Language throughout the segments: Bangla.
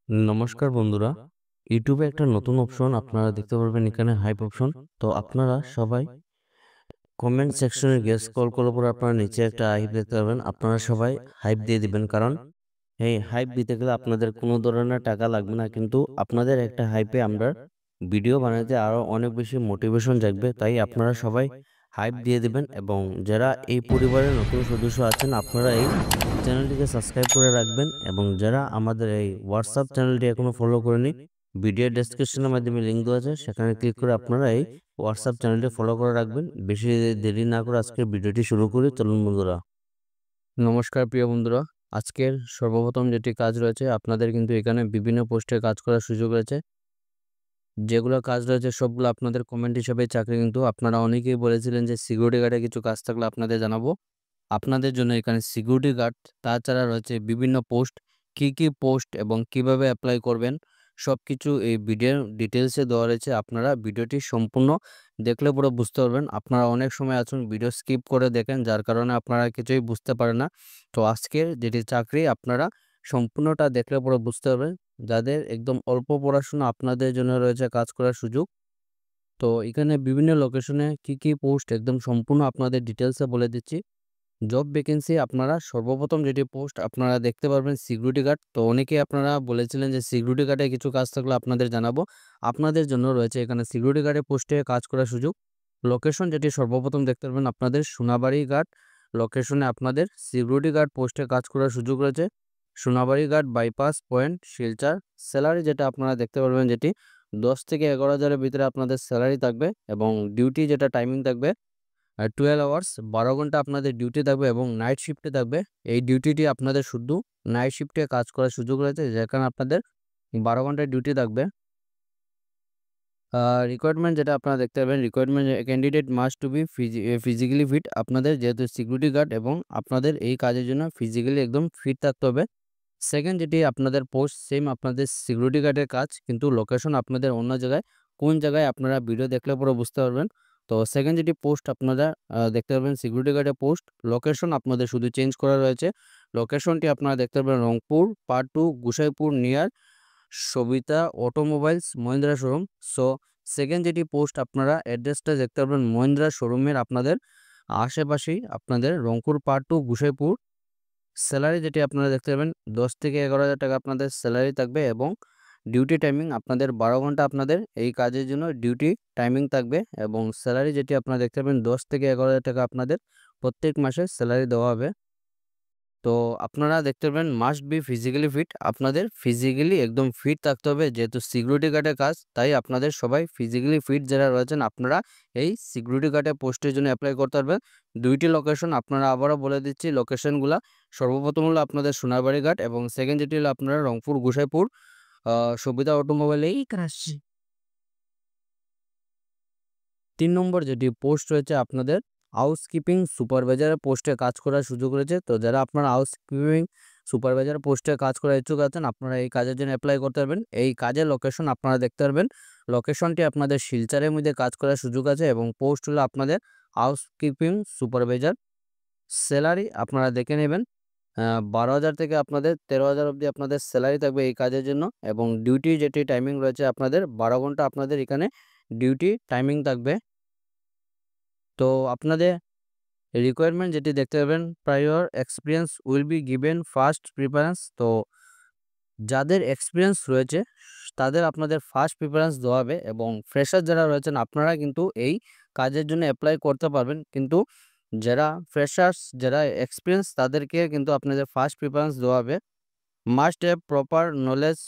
নমস্কার বন্ধুরা, ইউটিউবে একটা নতুন অপশন আপনারা দেখতে পারবেন, এখানে হাইপ অপশন। তো আপনারা সবাই কমেন্ট সেকশনে গিয়ে স্ক্রল করার পর আপনারা নিচে একটা হাইপ দেখতে পারবেন। আপনারা সবাই হাইপ দিয়ে দিবেন, কারণ এই হাইপ দিতে গেলে আপনাদের কোনো ধরনের টাকা লাগবে না, কিন্তু আপনাদের একটা হাইপে আমরা ভিডিও বানাতে আরো অনেক বেশি মোটিভেশন জাগবে। তাই আপনারা সবাই হাইপ দিয়ে দিবেন, এবং যারা এই পরিবারের নতুন সদস্য আছেন আপনারা এই চ্যানেলটিকে সাবস্ক্রাইব করে রাখবেন, এবং যারা আমাদের এই হোয়াটসঅ্যাপ চ্যানেলটি এখনো ফলো করেনি, ভিডিও ডেসক্রিপশনের মাধ্যমে লিঙ্ক দেওয়া আছে, সেখানে ক্লিক করে আপনারা এই হোয়াটসঅ্যাপ চ্যানেলটি ফলো করে রাখবেন। বেশি দেরি না করে আজকের ভিডিওটি শুরু করি, চলুন বন্ধুরা। নমস্কার প্রিয় বন্ধুরা, আজকের সর্বপ্রথম যেটি কাজ রয়েছে, আপনাদের কিন্তু এখানে বিভিন্ন পোস্টে কাজ করার সুযোগ রয়েছে। যেগুলো কাজ রয়েছে সবগুলো আপনাদের কমেন্ট হিসেবে চাকরি, কিন্তু আপনারা অনেকেই বলেছিলেন যে সিকিউরিটি গার্ডে কিছু কাজ থাকলে আপনাদের জানাবো। আপনাদের জন্য এখানে সিকিউরিটি গার্ড, তাছাড়া রয়েছে বিভিন্ন পোস্ট, কি পোস্ট এবং কিভাবে অ্যাপ্লাই করবেন সবকিছু এই ভিডিওর ডিটেলসে দেওয়া রয়েছে। আপনারা ভিডিওটি সম্পূর্ণ দেখলে পুরো বুঝতে পারবেন। আপনারা অনেক সময় আছেন ভিডিও স্কিপ করে দেখেন, যার কারণে আপনারা কিছুই বুঝতে পারেন না। তো আজকের যেটি চাকরি আপনারা সম্পূর্ণটা দেখলে পুরো বুঝতে পারবেন। যাদের একদম অল্প পড়াশোনা, আপনাদের জন্য রয়েছে কাজ করার সুযোগ। তো এখানে বিভিন্ন লোকেশনে কি পোস্ট একদম সম্পূর্ণ আপনাদের ডিটেলসে বলে দিচ্ছি। জব ভ্যাকেন্সি আপনারা সর্বপ্রথম যেটি পোস্ট আপনারা দেখতে পারবেন সিকিউরিটি গার্ড। তো অনেকেই আপনারা বলেছিলেন যে সিকিউরিটি গার্ডে কিছু কাজ থাকলে আপনাদের জানাবো। আপনাদের জন্য রয়েছে এখানে সিকিউরিটি গার্ডের পোস্টে কাজ করার সুযোগ। লোকেশন যেটি সর্বপ্রথম দেখতে পারবেন আপনাদের সোনাবাড়ি ঘাট লোকেশনে আপনাদের সিকিউরিটি গার্ড পোস্টে কাজ করার সুযোগ রয়েছে। সোনাবাড়ি ঘাট বাইপাস পয়েন্ট শিলচর। স্যালারি যেটা আপনারা দেখতে পারবেন, যেটি 10 থেকে 11,000-এর ভিতরে আপনাদের স্যালারি থাকবে, এবং ডিউটি যেটা টাইমিং থাকবে 12 আওয়ার্স, 12 ঘন্টা আপনাদের ডিউটি থাকবে এবং নাইট শিফটে থাকবে। এই ডিউটিটি আপনাদের শুধু নাইট শিফটে কাজ করার সুযোগ রয়েছে, যেখানে আপনাদের 12 ঘন্টার ডিউটি থাকবে। রিকোয়ারমেন্ট যেটা আপনারা দেখতে পাবেন, requirement candidate must to be physically fit. আপনাদের যেহেতু সিকিউরিটি গার্ড এবং আপনাদের এই কাজের জন্য ফিজিক্যালি একদম ফিট থাকতে হবে। সেকেন্ড যেটি আপনাদের পোস্ট, সেম আপনাদের সিকিউরিটি গার্ডের কাজ, কিন্তু লোকেশন আপনাদের অন্য জায়গায়। কোন জায়গায় আপনারা ভিডিও দেখলে পুরো বুঝতে পারবেন। তো সেকেন্ড যেটি পোস্ট আপনারা দেখতে পাবেন সিকিউরিটি গার্ডের পোস্ট, লোকেশন আপনাদের শুধু চেঞ্জ করা রয়েছে। লোকেশনটি আপনারা দেখতে পাবেন Rangpur part 2 Gusaipur near Sabita automobiles Mahindra showroom. So second যেটি পোস্ট আপনারা অ্যাড্রেসটা দেখতে পাবেন মহিন্দ্রা শোরুমের আপনাদের আশেপাশেই, আপনাদের রংপুর পার্ট 2 গুসাইপুর। স্যালারি যেটি আপনারা দেখতে পাবেন 10 থেকে 11,000 টাকা আপনাদের স্যালারি থাকবে, এবং ডিউটি টাইমিং আপনাদের 12 ঘন্টা আপনাদের এই কাজের জন্য ডিউটি টাইমিং থাকবে, এবং স্যালারি যেটি আপনারা দেখতে পাবেন 10 থেকে 11,000 টাকা আপনাদের প্রত্যেক মাসে স্যালারি দেওয়া হবে। তো আপনারা দেখতে পাবেন মাস্ট বি ফিজিক্যালি ফিট। আপনাদের ফিজিক্যালি একদম ফিট থাকতে হবে, যেহেতু সিকিউরিটি গার্ডের কাজ, তাই আপনাদের সবাই ফিজিক্যালি ফিট যারা রয়েছেন আপনারা এই সিকিউরিটি গার্ডের পোস্টের জন্য অ্যাপ্লাই করতে পারবেন। দুইটি লোকেশন আপনারা আবারও বলে দিচ্ছি লোকেশনগুলা। সর্বপ্রথম হলো আপনাদের সোনারবাড়ি ঘাট, এবং সেকেন্ড যেটি হলো আপনারা রংপুর গোসাইপুর সবিতা অটোমোবাইল। এই আসছি 3 নম্বর যেটি পোস্ট রয়েছে আপনাদের হাউসকিপিং সুপারভাইজারের পোস্টে কাজ করার সুযোগ রয়েছে। তো যারা আপনারা হাউসকিপিং সুপারভাইজার পোস্টে কাজ করার ইচ্ছুক আছেন, আপনারা এই কাজের জন্য অ্যাপ্লাই করতে পারবেন। এই কাজের লোকেশন আপনারা দেখতে পারবেন, লোকেশনটি আপনাদের শিলচরের মধ্যে কাজ করার সুযোগ আছে, এবং পোস্ট হলো আপনাদের হাউসকিপিং সুপারভাইজার। স্যালারি আপনারা দেখে নেবেন 12,000 থেকে আপনাদের 13,000 অবধি আপনাদের স্যালারি থাকবে এই কাজের জন্য, এবং ডিউটি যেটি টাইমিং রয়েছে আপনাদের 12 ঘন্টা আপনাদের এখানে ডিউটি টাইমিং থাকবে। তো আপনাদের রিকোয়ারমেন্ট যেটি দেখতে পাবেন, prior experience will be given first preference. তো যাদের এক্সপিরিয়েন্স রয়েছে তাদের আপনাদের ফার্স্ট প্রিফারেন্স দেওয়া হবে, এবং ফ্রেশার যারা রয়েছেন আপনারা কিন্তু এই কাজের জন্য অ্যাপ্লাই করতে পারবেন, কিন্তু যারা ফ্রেশার্স যারা এক্সপিরিয়েন্স তাদেরকে কিন্তু আপনাদের ফার্স্ট প্রিফারেন্স দেওয়া হবে। Must have proper knowledge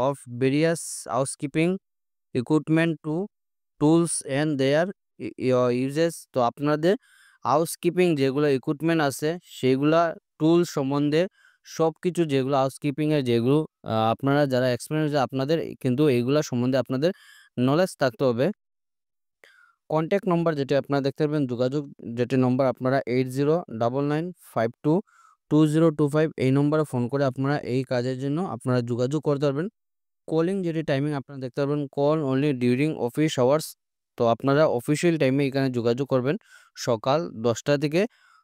of various housekeeping equipment to tools and their uses. তো আপনাদের হাউসকিপিং যেগুলো ইকুইপমেন্ট আছে সেগুলা টুল সম্বন্ধে সব কিছু, যেগুলো হাউসকিপিংয়ের যেগুলো আপনারা যারা এক্সপিরিয়েন্স আপনাদের কিন্তু এইগুলা সম্বন্ধে আপনাদের নলেজ থাকতে হবে। কন্ট্যাক্ট নম্বর যেটি আপনারা দেখতে পাবেন, যোগাযোগ যেটি নম্বর আপনারা 8099522025 এই নম্বরে ফোন করে আপনারা এই কাজের জন্য আপনারা যোগাযোগ করতে পারবেন। কলিং যেটি টাইমিং আপনারা দেখতে পারবেন, call only during office hours. তো আপনারা অফিসিয়াল টাইমে এখানে যোগাযোগ করবেন, সকাল 10টা থেকে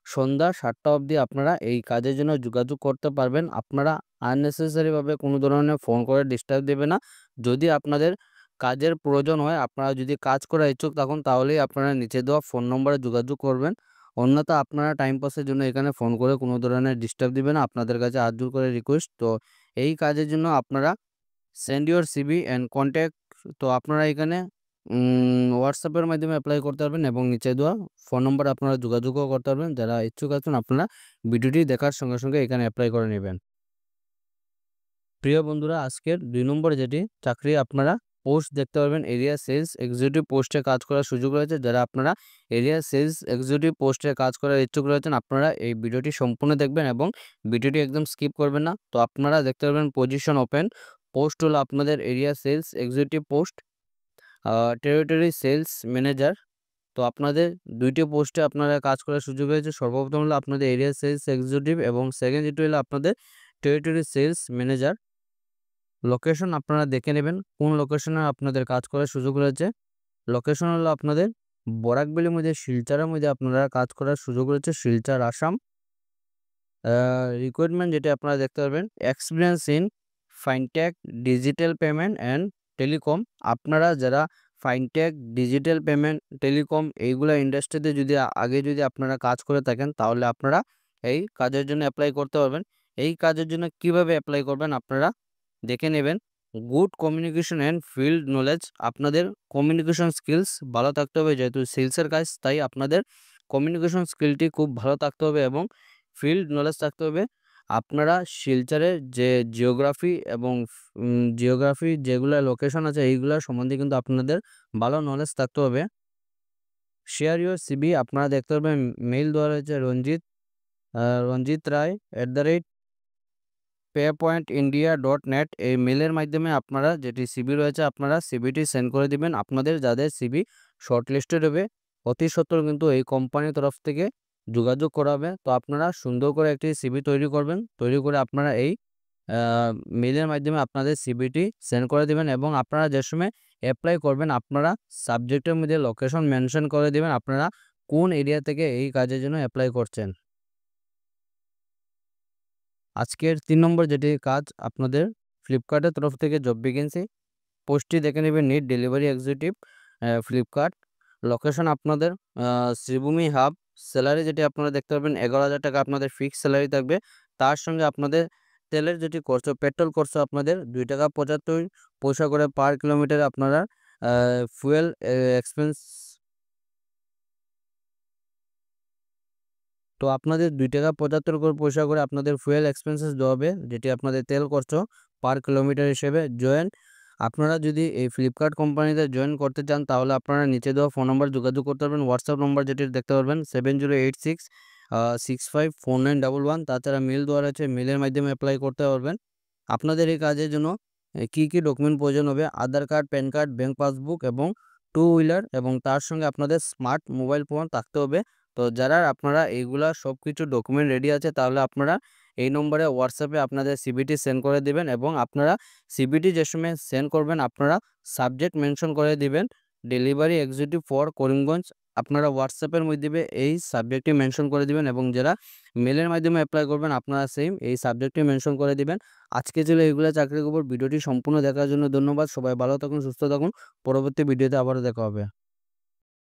সন্ধ্যা 7টা অবধি আপনারা এই কাজের জন্য যোগাযোগ করতে পারবেন। আপনারা আননেসেসারিভাবে কোনো ধরনের ফোন করে ডিস্টার্ব দেবে না। যদি আপনাদের কাজের প্রয়োজন হয়, আপনারা যদি কাজ করার ইচ্ছুক থাকুন, তাহলেই আপনারা নিচে দেওয়া ফোন নম্বরে যোগাযোগ করবেন। অন্যথা আপনারা টাইম পাসের জন্য এখানে ফোন করে কোনো ধরনের ডিস্টার্ব দিবেন না। আপনাদের কাছে হাত জোড় করে রিকোয়েস্ট। তো এই কাজের জন্য আপনারা send your CV and contact, তো আপনারা এখানে হোয়াটসঅ্যাপের মাধ্যমে অ্যাপ্লাই করতে পারবেন এবং নিচে দেওয়া ফোন নম্বরে আপনারা যোগাযোগও করতে পারবেন। যারা ইচ্ছুক আছেন আপনারা ভিডিওটি দেখার সঙ্গে সঙ্গে এখানে অ্যাপ্লাই করে নেবেন। প্রিয় বন্ধুরা, আজকের 2 নম্বরে যেটি চাকরি আপনারা পোস্ট দেখতে পারবেন, এরিয়া সেলস এক্সিকিউটিভ পোস্টে কাজ করার সুযোগ রয়েছে। যারা আপনারা এরিয়া সেলস এক্সিকিউটিভ পোস্টে কাজ করার ইচ্ছুক রয়েছেন, আপনারা এই ভিডিওটি সম্পূর্ণ দেখবেন এবং ভিডিওটি একদম স্কিপ করবেন না। তো আপনারা দেখতে পারবেন পজিশন ওপেন, পোস্ট হলো আপনাদের area sales executive post, territory sales manager. তো আপনাদের 2টি পোস্টে আপনারা কাজ করার সুযোগ রয়েছে। সর্বপ্রথম হলো আপনাদের এরিয়া সেলস এক্সিকিউটিভ এবং সেকেন্ড যেটি হলো আপনাদের টেরিটরি সেলস ম্যানেজার। লোকেশন আপনারা দেখে নেবেন কোন লোকেশনে আপনাদের কাজ করার সুযোগ রয়েছে। লোকেশন হলো আপনাদের বরাকভ্যালির মধ্যে শিলচরের মধ্যে আপনারা কাজ করার সুযোগ রয়েছে, শিলচর আসাম। রিকোয়ারমেন্ট যেটা আপনারা দেখতে পারবেন, experience in fintech, digital payment and telecom. আপনারা যারা ফাইনটেক, ডিজিটাল পেমেন্ট, টেলিকম এইগুলা ইন্ডাস্ট্রিতে যদি আগে যদি আপনারা কাজ করে থাকেন, তাহলে আপনারা এই কাজের জন্য অ্যাপ্লাই করতে পারবেন। এই কাজের জন্য কিভাবে অ্যাপ্লাই করবেন আপনারা দেখে নেবেন। Good communication and field knowledge, আপনাদের কমিউনিকেশন স্কিলস ভালো থাকতে হবে, যেহেতু সেলসের কাজ তাই আপনাদের কমিউনিকেশন স্কিলটি খুব ভালো থাকতে হবে এবং ফিল্ড নলেজ থাকতে হবে। আপনারা শিলচরের যে জিওগ্রাফি এবং জিওগ্রাফি যেগুলো লোকেশন আছে এইগুলোর সম্বন্ধে কিন্তু আপনাদের ভালো নলেজ থাকতে হবে। শেয়ার ইউর সিবি, আপনারা দেখতে পারবেন মেইল দেওয়া রয়েছে রঞ্জিত রায় @paypointindia.net। এই মেলের মাধ্যমে আপনারা যেটি সিবি রয়েছে আপনারা সিবিটি সেন্ড করে দিবেন। আপনাদের যাদের সিবি শর্টলিস্টেড হবে অতি সত্বর কিন্তু এই কোম্পানির তরফ থেকে যোগাযোগ করা হবে। তো আপনারা সুন্দর করে একটি সিবি তৈরি করবেন, তৈরি করে আপনারা এই মেলের মাধ্যমে আপনাদের সিবিটি সেন্ড করে দিবেন এবং আপনারা যে সময় অ্যাপ্লাই করবেন আপনারা সাবজেক্টের মধ্যে লোকেশন মেনশন করে দিবেন, আপনারা কোন এরিয়া থেকে এই কাজের জন্য অ্যাপ্লাই করছেন। আজকের 3 নম্বর যেটি কাজ আপনাদের ফ্লিপকার্টের তরফ থেকে জব ভ্যাকেন্সি, পোস্টটি দেখে নেবেন need delivery executive, Flipkart. Location আপনাদের শ্রীভূমি হাব। স্যালারি যেটি আপনারা দেখতে পাবেন 11,000 টাকা আপনাদের ফিক্সড স্যালারি থাকবে। তার সঙ্গে আপনাদের তেলের যেটি খরচ, পেট্রোল খরচ আপনাদের 2 টাকা 75 পয়সা করে পার কিলোমিটার আপনারা ফুয়েল এক্সপেন্স। তো আপনাদের 2 টাকা 75 পয়সা করে আপনাদের ফুয়েল এক্সপেন্সেস দেওয়া হবে, যেটি আপনাদের তেল খরচ পার কিলোমিটার হিসেবে। আপনারা যদি এই ফ্লিপকার্ট কোম্পানিতে জয়েন করতে চান, তাহলে আপনারা নিচে দেওয়া ফোন নম্বর যোগাযোগ করতে পারবেন। হোয়াটসঅ্যাপ নম্বর যেটি দেখতে পারবেন 7086654911। তাছাড়া মেল দেওয়া আছে, মেলের মাধ্যমে অ্যাপ্লাই করতে পারবেন। আপনাদের এই কাজের জন্য কি কি ডকুমেন্ট প্রয়োজন হবে, Aadhaar card, PAN card, bank passbook এবং 2 হুইলার এবং তার সঙ্গে আপনাদের স্মার্ট মোবাইল ফোন থাকতে হবে। তো যারা আপনারা এইগুলা সব কিছু ডকুমেন্ট রেডি আছে, তাহলে আপনারা এই নম্বরে হোয়াটসঅ্যাপে আপনাদের সিবিটি সেন্ড করে দিবেন এবং আপনারা সিবিটি যে সময় সেন্ড করবেন আপনারা সাবজেক্ট মেনশন করে দিবেন ডেলিভারি এক্সিকিউটিভ ফর করিমগঞ্জ। আপনারা হোয়াটসঅ্যাপের মাধ্যমে এই সাবজেক্টটি মেনশন করে দিবেন এবং যারা মেলের মাধ্যমে অ্যাপ্লাই করবেন আপনারা সেম এই সাবজেক্টটি মেনশন করে দিবেন। আজকে ছিল এইগুলো চাকরির খবর। ভিডিওটি সম্পূর্ণ দেখার জন্য ধন্যবাদ। সবাই ভালো থাকুন, সুস্থ থাকুন। পরবর্তী ভিডিওতে আবারও দেখা হবে।